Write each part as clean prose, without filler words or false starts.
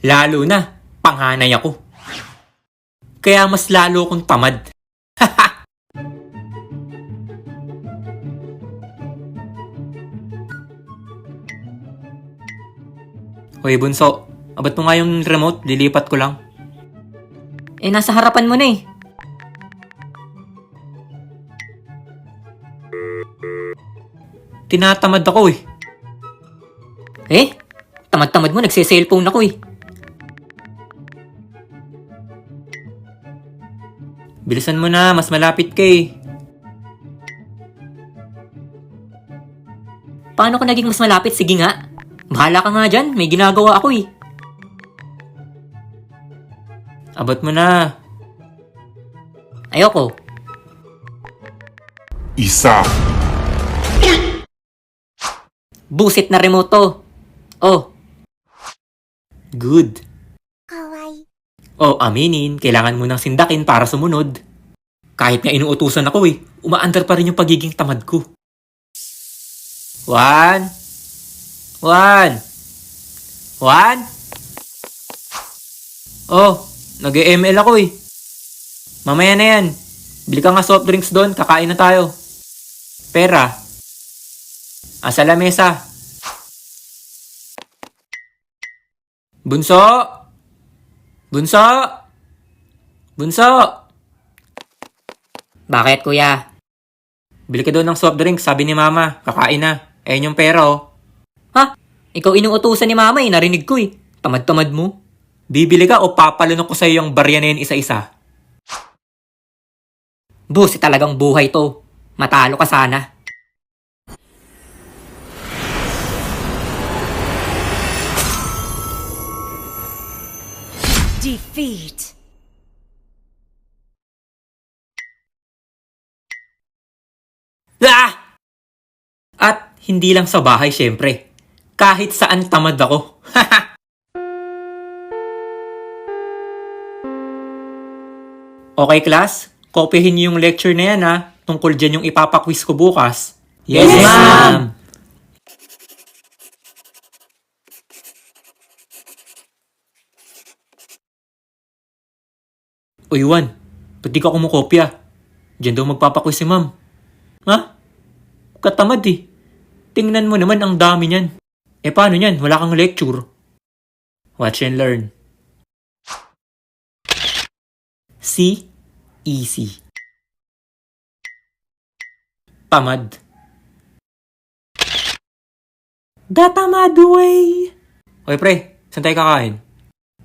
Lalo na, panghanay ako. Kaya mas lalo akong tamad. Hoy bunso, abot mo nga yung remote, lilipat ko lang. Nasa harapan mo na eh. Tinatamad ako eh. Tamad-tamad mo, nagse-cellphone ako eh. Bilisan mo na, mas malapit ka eh. Paano ko naging mas malapit? Sige nga. Bahala ka nga dyan, may ginagawa ako eh. Abot mo na. Ayoko. Isa. Busit na remote to. Oh, Good. Oh, aminin, kailangan mo nang sindakin para sumunod. Kahit nga inuutusan ako eh, umaandar pa rin yung pagiging tamad ko. 1 1 1. Oh, nag-ML ako eh. Mamaya na yan. Bili ka nga soft drinks doon, kakain na tayo. Pera. Asa lamesa. Bunso! Bunso! Bunso! bakit kuya? Bili ka doon ng soft drinks, sabi ni mama. Kakain na. Ayun yung pera oh. Ha? Ikaw inuutusan ni mama eh, narinig ko eh. Tamad-tamad mo. Bibili ka o papalunok ko sa'yo yung barya na yun isa-isa? Busit talagang buhay to. Matalo ka sana. Defeat. Ah! At hindi lang sa bahay syempre. Kahit saan tamad ako. Okay class, kopyahin niyo yung lecture na yan ha. Tungkol dyan yung ipapakwiz ko bukas. Yes, ma'am! Uy Juan, ba't di ka kumukopya? Diyan daw magpapakwiz si ma'am. Ha? Katamad eh. Tingnan mo naman ang dami niyan. Paano niyan? Wala kang lecture. Watch and learn. See? Easy. Tamad. Datamad way! Hoy pre, saan tayo kakain?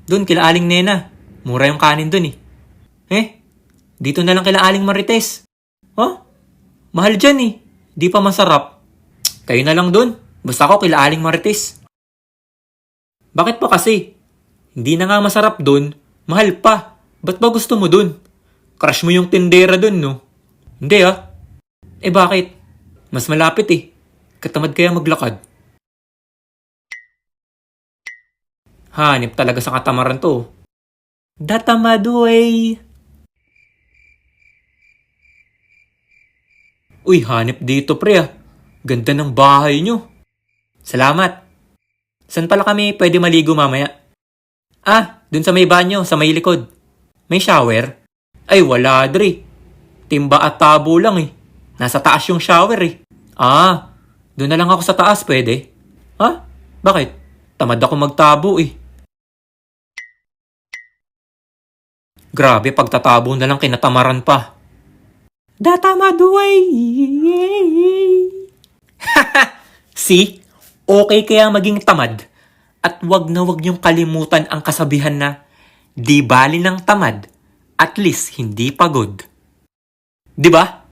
Doon, kila Aling Nena. Mura yung kanin doon eh. Dito na lang kila Aling Marites. Mahal dyan eh. Di pa masarap. Kayo na lang doon. Basta ako kila Aling Marites. Bakit pa kasi? Hindi na nga masarap doon. Mahal pa. Ba't ba gusto mo doon? Crush mo yung tindera doon, no? Hindi ah. Bakit? Mas malapit eh. Katamad kaya maglakad. Hanip talaga sa katamaran to. Datamad way! Uy, hanip dito pre ah. Ganda ng bahay nyo. Salamat. San pala kami pwede maligo mamaya? Dun sa may banyo, sa may likod. May shower? Ay, wala dre. Timba at tabo lang eh. Nasa taas yung shower eh. Dun na lang ako sa taas pwede. Bakit? Tamad ako magtabo eh. Grabe, pagtatabo na lang kinatamaran pa. Datamad way! See? Okay kaya maging tamad. At wag na wag niyong kalimutan ang kasabihan na di bali ng tamad, at least hindi pagod. Di ba?